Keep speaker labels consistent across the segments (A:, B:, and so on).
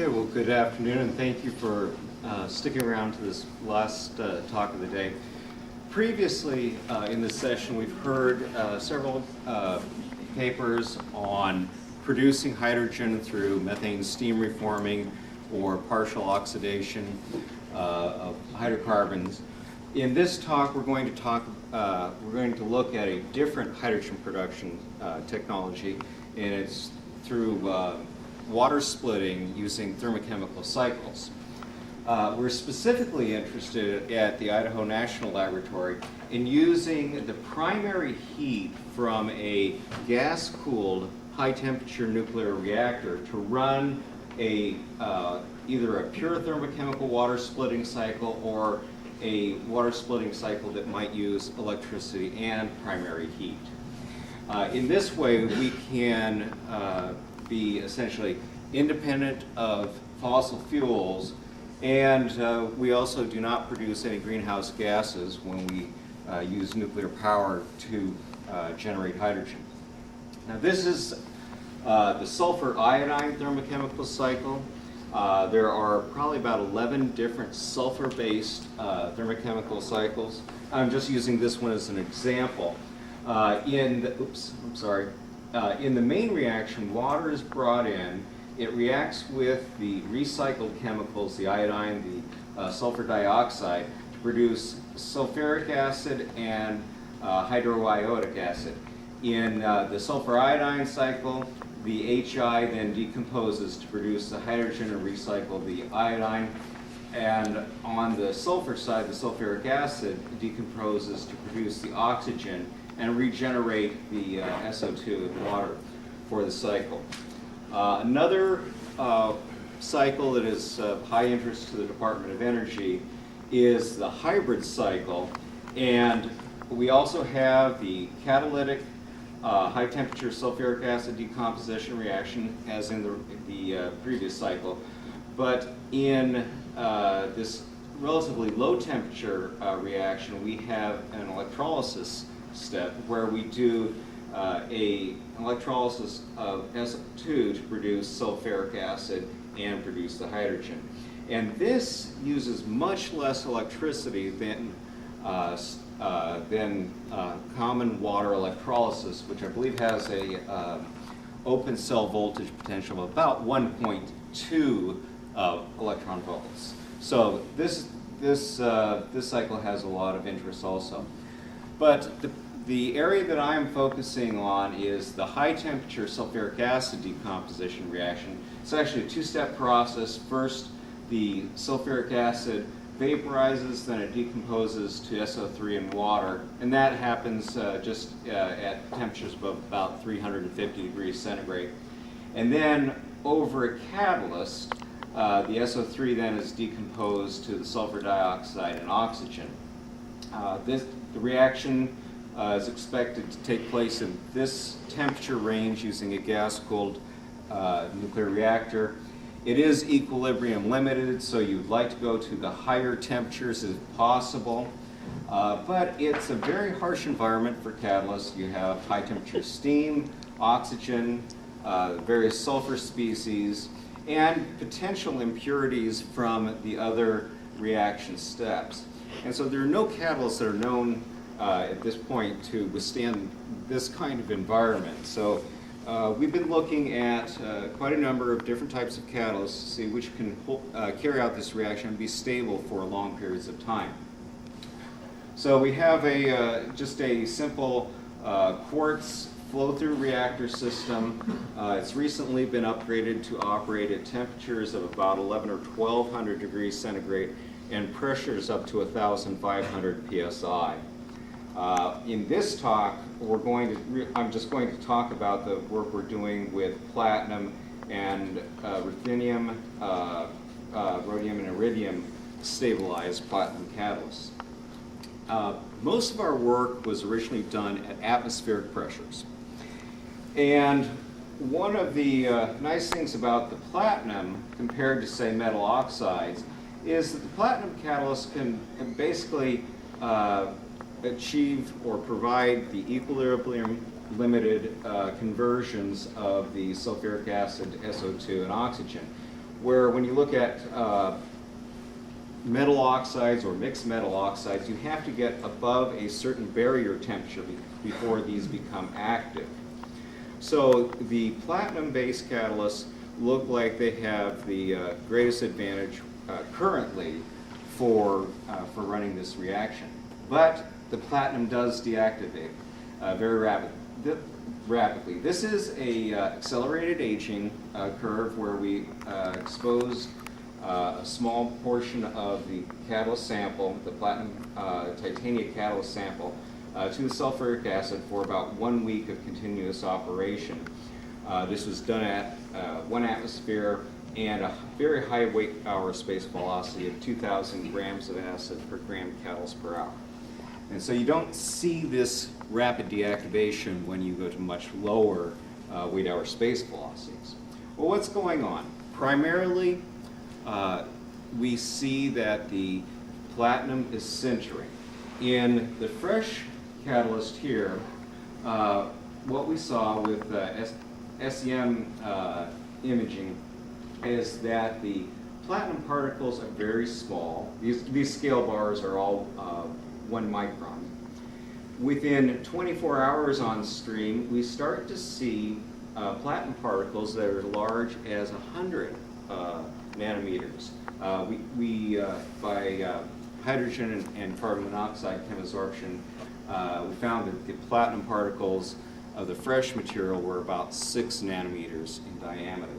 A: Okay, well, good afternoon, and thank you for sticking around to this last talk of the day. Previously in this session, we've heard several papers on producing hydrogen through methane steam reforming or partial oxidation of hydrocarbons. In this talk, we're going to look at a different hydrogen production technology, and it's through water splitting using thermochemical cycles. We're specifically interested at the Idaho National Laboratory in using the primary heat from a gas-cooled high-temperature nuclear reactor to run either a pure thermochemical water splitting cycle or a water splitting cycle that might use electricity and primary heat. In this way, we can be essentially independent of fossil fuels, and we also do not produce any greenhouse gases when we use nuclear power to generate hydrogen. Now, this is the sulfur iodine thermochemical cycle. There are probably about 11 different sulfur-based thermochemical cycles. I'm just using this one as an example. In the main reaction, water is brought in. It reacts with the recycled chemicals, the iodine, the sulfur dioxide, to produce sulfuric acid and hydroiodic acid. In the sulfur iodine cycle, the HI then decomposes to produce the hydrogen and recycle the iodine. And on the sulfur side, the sulfuric acid decomposes to produce the oxygen and regenerate the SO2 in water for the cycle. Another cycle that is of high interest to the Department of Energy is the hybrid cycle, and we also have the catalytic high temperature sulfuric acid decomposition reaction as in the previous cycle, but in this relatively low temperature reaction, we have an electrolysis step where we do an electrolysis of SO2 to produce sulfuric acid and produce the hydrogen. And this uses much less electricity than common water electrolysis, which I believe has a open cell voltage potential of about 1.2 electron volts. So this cycle has a lot of interest also. But the area that I'm focusing on is the high temperature sulfuric acid decomposition reaction. It's actually a two-step process. First, the sulfuric acid vaporizes, then it decomposes to SO3 in water, and that happens just at temperatures of about 350 degrees centigrade. And then over a catalyst, the SO3 then is decomposed to the sulfur dioxide and oxygen. The reaction is expected to take place in this temperature range using a gas-cooled nuclear reactor. It is equilibrium limited, so you'd like to go to the higher temperatures if possible. But it's a very harsh environment for catalysts. You have high temperature steam, oxygen, various sulfur species, and potential impurities from the other reaction steps. And so there are no catalysts that are known at this point to withstand this kind of environment. So we've been looking at quite a number of different types of catalysts to see which can carry out this reaction and be stable for long periods of time. So we have just a simple quartz flow-through reactor system. It's recently been upgraded to operate at temperatures of about 11 or 1200 degrees centigrade and pressures up to 1,500 psi. In this talk, I'm just going to talk about the work we're doing with platinum and ruthenium, rhodium, and iridium stabilized platinum catalysts. Most of our work was originally done at atmospheric pressures. And one of the nice things about the platinum compared to, say, metal oxides is that the platinum catalyst can basically achieve or provide the equilibrium limited conversions of the sulfuric acid, SO2, and oxygen. where when you look at metal oxides or mixed metal oxides, you have to get above a certain barrier temperature before these become active. So the platinum-based catalysts look like they have the greatest advantage currently for running this reaction. But the platinum does deactivate very rapidly. This is a accelerated aging curve where we expose a small portion of the catalyst sample, the platinum titania catalyst sample, to the sulfuric acid for about 1 week of continuous operation. This was done at 1 atmosphere and a very high weight hour space velocity of 2,000 grams of acid per gram catalyst per hour. And so you don't see this rapid deactivation when you go to much lower weight hour space velocities. Well, what's going on? Primarily, we see that the platinum is sintering. In the fresh catalyst here, what we saw with SEM imaging is that the platinum particles are very small. These scale bars are all 1 micron. Within 24 hours on stream, we start to see platinum particles that are as large as 100 nanometers. By hydrogen and carbon monoxide chemisorption, we found that the platinum particles of the fresh material were about 6 nanometers in diameter.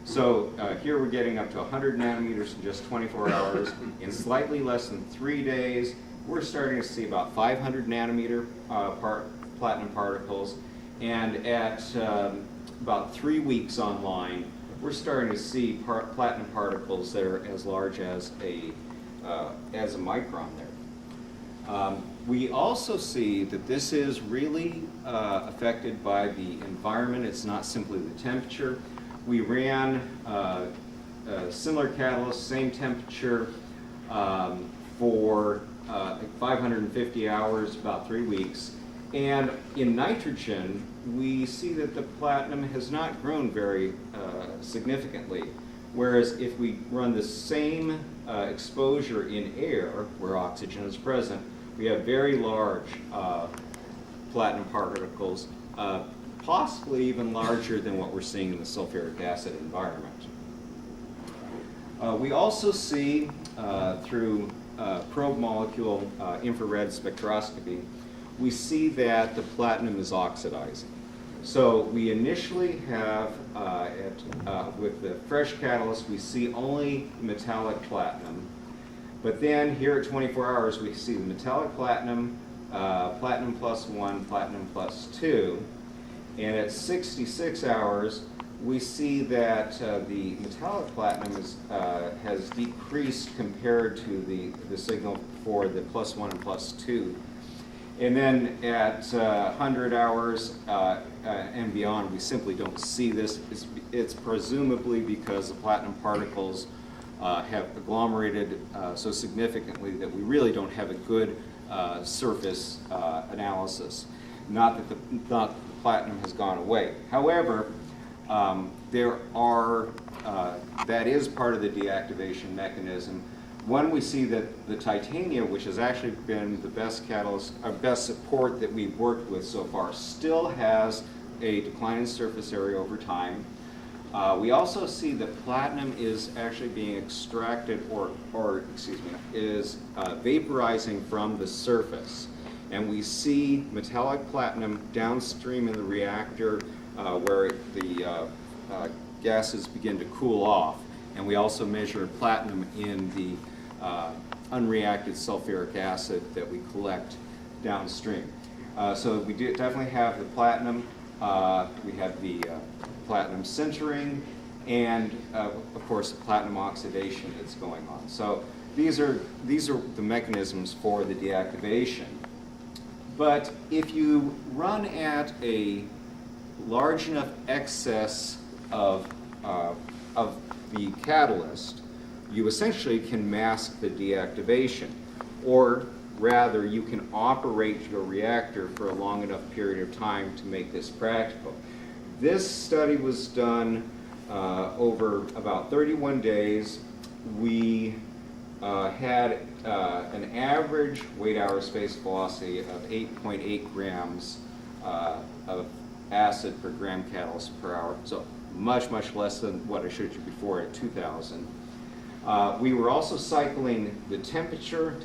A: So here we're getting up to 100 nanometers in just 24 hours. In slightly less than 3 days, we're starting to see about 500 nanometer platinum particles. And at about 3 weeks online, we're starting to see platinum particles that are as large as a micron there. We also see that this is really affected by the environment. It's not simply the temperature. We ran similar catalysts, same temperature, for 550 hours, about 3 weeks. And in nitrogen, we see that the platinum has not grown very significantly. Whereas if we run the same exposure in air, where oxygen is present, we have very large platinum particles, possibly even larger than what we're seeing in the sulfuric acid environment. We also see through probe molecule infrared spectroscopy, we see that the platinum is oxidizing. So we initially have, with the fresh catalyst, we see only metallic platinum. But then here at 24 hours, we see the metallic platinum, platinum plus 1, platinum plus 2. And at 66 hours, we see that the metallic platinum has decreased compared to the signal for the plus 1 and plus 2. And then at 100 hours and beyond, we simply don't see this. It's presumably because the platinum particles have agglomerated so significantly that we really don't have a good surface analysis. Not that the platinum has gone away. However, that is part of the deactivation mechanism. One, we see that the titania, which has actually been the best catalyst, best support that we've worked with so far, still has a decline in surface area over time. We also see that platinum is actually being extracted, is vaporizing from the surface. And we see metallic platinum downstream in the reactor where the gases begin to cool off. And we also measure platinum in the unreacted sulfuric acid that we collect downstream. So we do definitely have the platinum, we have the platinum sintering, and of course the platinum oxidation that's going on. So these are the mechanisms for the deactivation. But if you run at a large enough excess of the catalyst, you essentially can mask the deactivation, or rather you can operate your reactor for a long enough period of time to make this practical. This study was done over about 31 days, we had an average weight-hour space velocity of 8.8 grams of acid per gram catalyst per hour, so much, much less than what I showed you before at 2,000. We were also cycling the temperature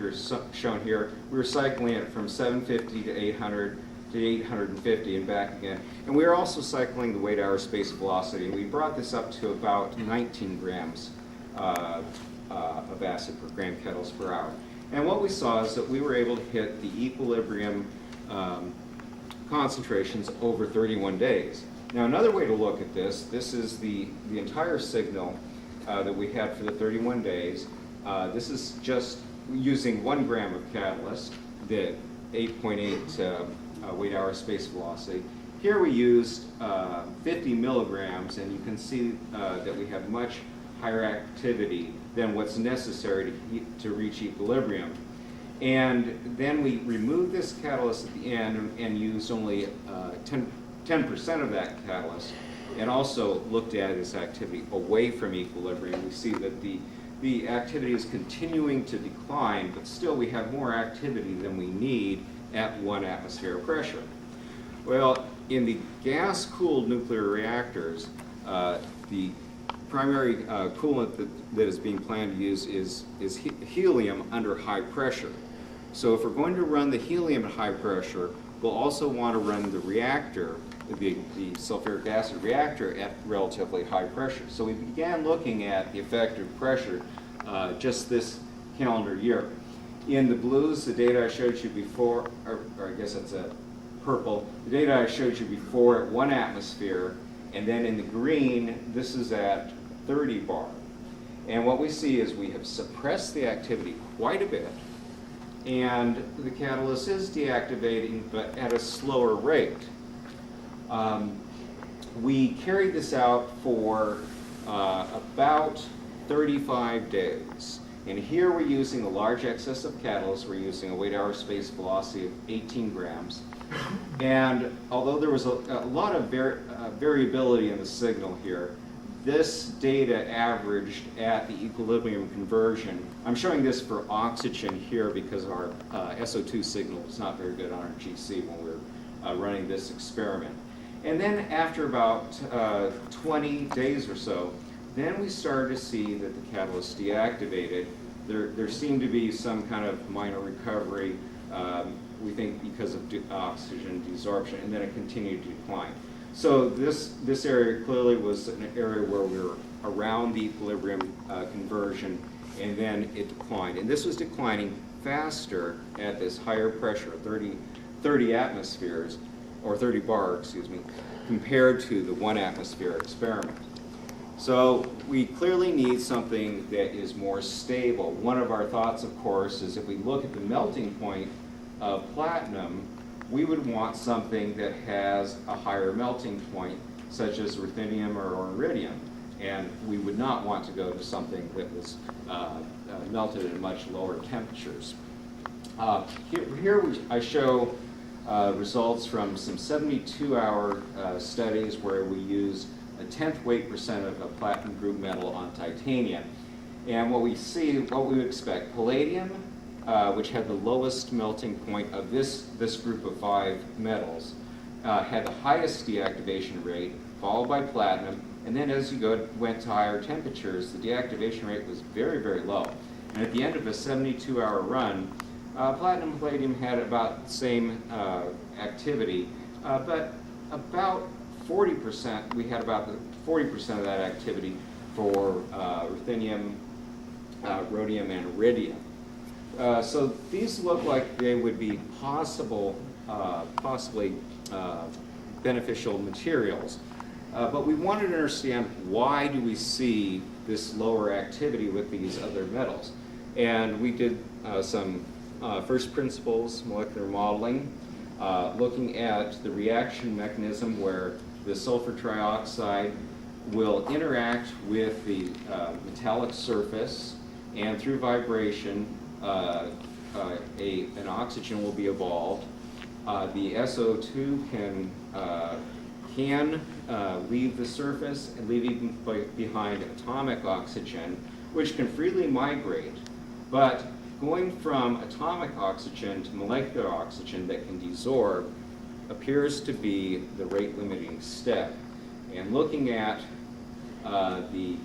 A: is shown here. We were cycling it from 750 to 800 to 850 and back again. And we were also cycling the weight-hour space velocity. We brought this up to about 19 grams of acid per gram catalyst per hour. And what we saw is that we were able to hit the equilibrium concentrations over 31 days. Now, another way to look at this is the entire signal that we had for the 31 days. This is just using 1 gram of catalyst, the 8.8 weight-hour space velocity. Here we used 50 milligrams, and you can see that we have much higher activity than what's necessary to reach equilibrium. And then we removed this catalyst at the end and used only 10% of that catalyst, and also looked at its activity away from equilibrium. We see that the activity is continuing to decline, but still we have more activity than we need at 1 atmosphere pressure. Well, in the gas-cooled nuclear reactors, the primary coolant that is being planned to use is helium under high pressure. So if we're going to run the helium at high pressure, we'll also want to run the reactor, the sulfuric acid reactor, at relatively high pressure. So we began looking at the effective pressure just this calendar year. In the blues, the data I showed you before, or I guess it's a purple, the data I showed you before at 1 atmosphere, and then in the green, this is at 30 bar. And what we see is we have suppressed the activity quite a bit, and the catalyst is deactivating, but at a slower rate. We carried this out for about 35 days. And here we're using a large excess of catalyst. We're using a weight-hour space velocity of 18 grams. And although there was a lot of variability in the signal here, this data averaged at the equilibrium conversion. I'm showing this for oxygen here because our SO2 signal was not very good on our GC when we were running this experiment. And then after about 20 days or so, then we started to see that the catalyst deactivated. There seemed to be some kind of minor recovery, we think because of oxygen desorption, and then it continued to decline. So this area clearly was an area where we were around the equilibrium conversion, and then it declined. And this was declining faster at this higher pressure, 30 atmospheres, or 30 bar, excuse me, compared to the 1 atmosphere experiment. So we clearly need something that is more stable. One of our thoughts, of course, is if we look at the melting point of platinum, we would want something that has a higher melting point, such as ruthenium or iridium. And we would not want to go to something that was melted at much lower temperatures. Here I show results from some 72-hour studies where we used a 10th weight percent of a platinum group metal on titanium. And what we see, what we would expect, palladium, which had the lowest melting point of this group of 5 metals, had the highest deactivation rate, followed by platinum, and then as you went to higher temperatures, the deactivation rate was very, very low. And at the end of a 72-hour run, platinum and palladium had about the same activity, but about 40%, we had about 40% of that activity for ruthenium, rhodium, and iridium. So these look like they would be possibly beneficial materials. But we wanted to understand, why do we see this lower activity with these other metals? And we did some first principles molecular modeling, looking at the reaction mechanism where the sulfur trioxide will interact with the metallic surface, and through vibration, an oxygen will be evolved. The SO2 can can leave the surface and leaving behind atomic oxygen, which can freely migrate. But going from atomic oxygen to molecular oxygen that can desorb appears to be the rate-limiting step. And looking at the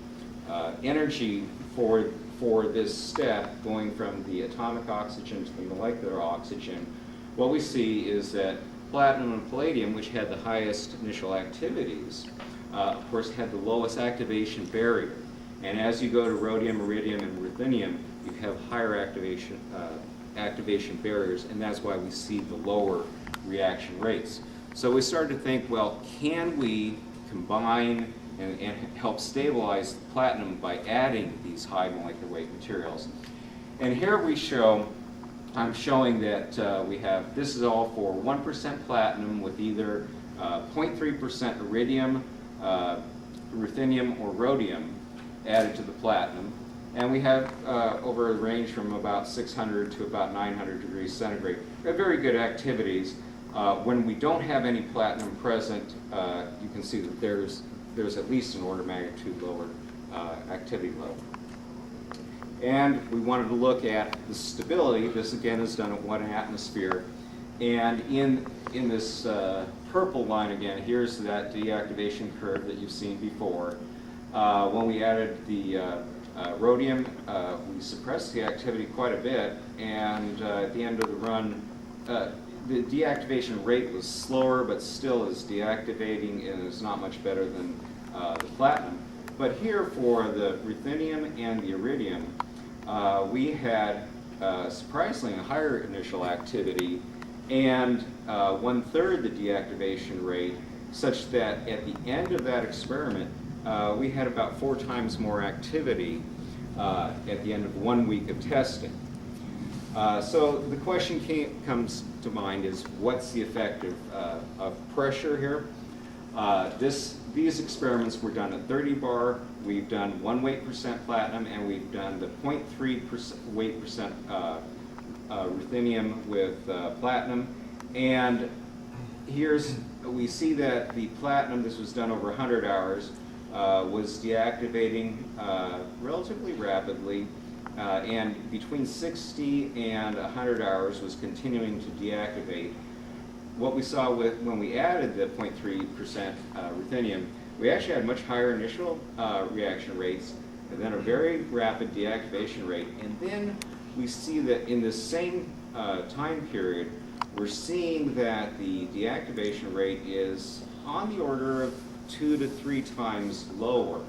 A: energy for this step, going from the atomic oxygen to the molecular oxygen, what we see is that platinum and palladium, which had the highest initial activities, of course had the lowest activation barrier. And as you go to rhodium, iridium, and ruthenium, you have higher activation barriers, and that's why we see the lower reaction rates. So we started to think, well, can we combine and help stabilize platinum by adding these high molecular weight materials? And here we show, I'm showing that we have, this is all for 1% platinum with either 0.3% iridium, ruthenium, or rhodium added to the platinum. And we have over a range from about 600 to about 900 degrees centigrade. We have very good activities. When we don't have any platinum present, you can see that there's at least an order of magnitude lower activity level. And we wanted to look at the stability. This again is done at 1 atmosphere. And in this purple line again, here's that deactivation curve that you've seen before. When we added the rhodium, we suppressed the activity quite a bit, and at the end of the run, the deactivation rate was slower, but still is deactivating and is not much better than the platinum. But here for the ruthenium and the iridium, we had surprisingly a higher initial activity and 1/3 the deactivation rate, such that at the end of that experiment, we had about 4 times more activity at the end of 1 week of testing. So the question comes to mind is, what's the effect of pressure here? These experiments were done at 30 bar. We've done 1 weight percent platinum, and we've done the 0.3% weight percent ruthenium with platinum. And we see that the platinum, this was done over 100 hours, was deactivating relatively rapidly, and between 60 and 100 hours was continuing to deactivate. What we saw when we added the 0.3% ruthenium, we actually had much higher initial reaction rates, and then a very rapid deactivation rate. And then we see that in this same time period, we're seeing that the deactivation rate is on the order of 2 to 3 times lower.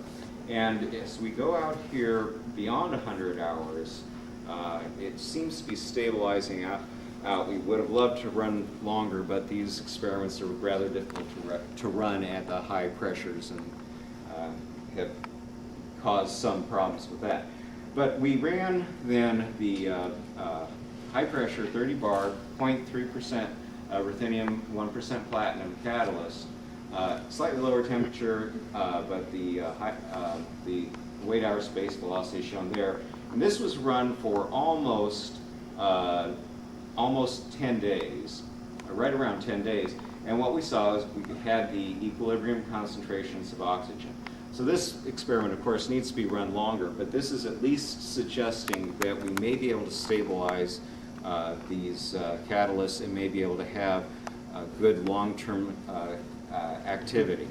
A: And as we go out here beyond 100 hours, it seems to be stabilizing out. We would have loved to run longer, but these experiments are rather difficult to run at the high pressures and have caused some problems with that. But we ran then the high pressure 30 bar, 0.3% ruthenium, 1% platinum catalyst. Slightly lower temperature, but the weight hour space velocity is shown there. And this was run for almost 10 days, right around 10 days. And what we saw is we had the equilibrium concentrations of oxygen. So this experiment, of course, needs to be run longer, but this is at least suggesting that we may be able to stabilize these catalysts and may be able to have good long-term activity.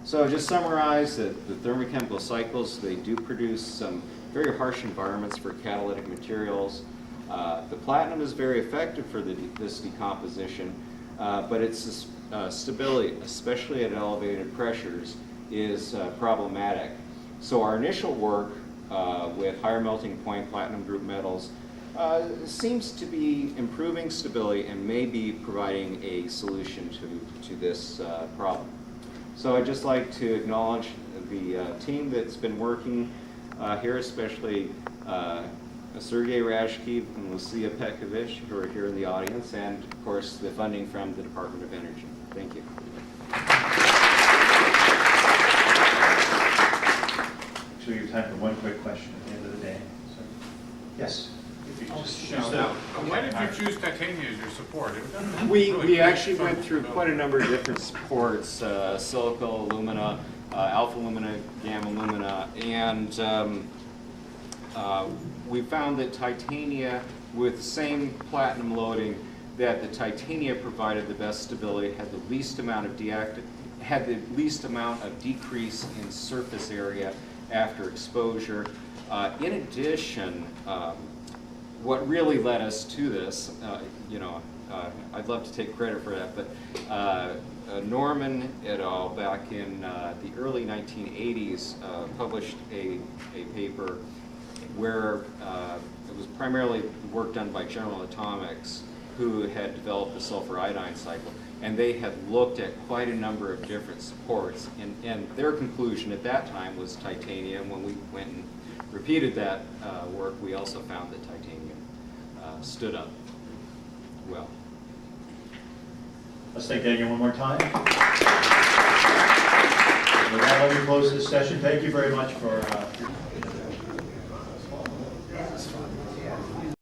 A: So just summarize that the thermochemical cycles, they do produce some very harsh environments for catalytic materials. The platinum is very effective for this decomposition, but its stability, especially at elevated pressures, is problematic. So our initial work with higher melting point platinum group metals seems to be improving stability and may be providing a solution to this problem. So I'd just like to acknowledge the team that's been working here, especially Sergei Rashkiv and Lucia Petkovich, who are here in the audience, and of course the funding from the Department of Energy. Thank you.
B: Actually, we have time for one quick question at the end of the day. So, yes.
C: If you
B: Why did you choose titanium as your support?
A: We actually went through quite a number of different supports, silica, alumina, alpha alumina, gamma alumina, and we found that titania, with the same platinum loading, that the titania provided the best stability, had the least amount of decrease in surface area after exposure. In addition, what really led us to this, I'd love to take credit for that, but Norman et al. Back in the early 1980s published a paper where it was primarily work done by General Atomics, who had developed the sulfur iodine cycle, and they had looked at quite a number of different supports, and their conclusion at that time was titanium. When we went and repeated that work, we also found that titanium stood up well.
C: Let's thank Daniel one more time. With that, let me close this session. Thank you very much for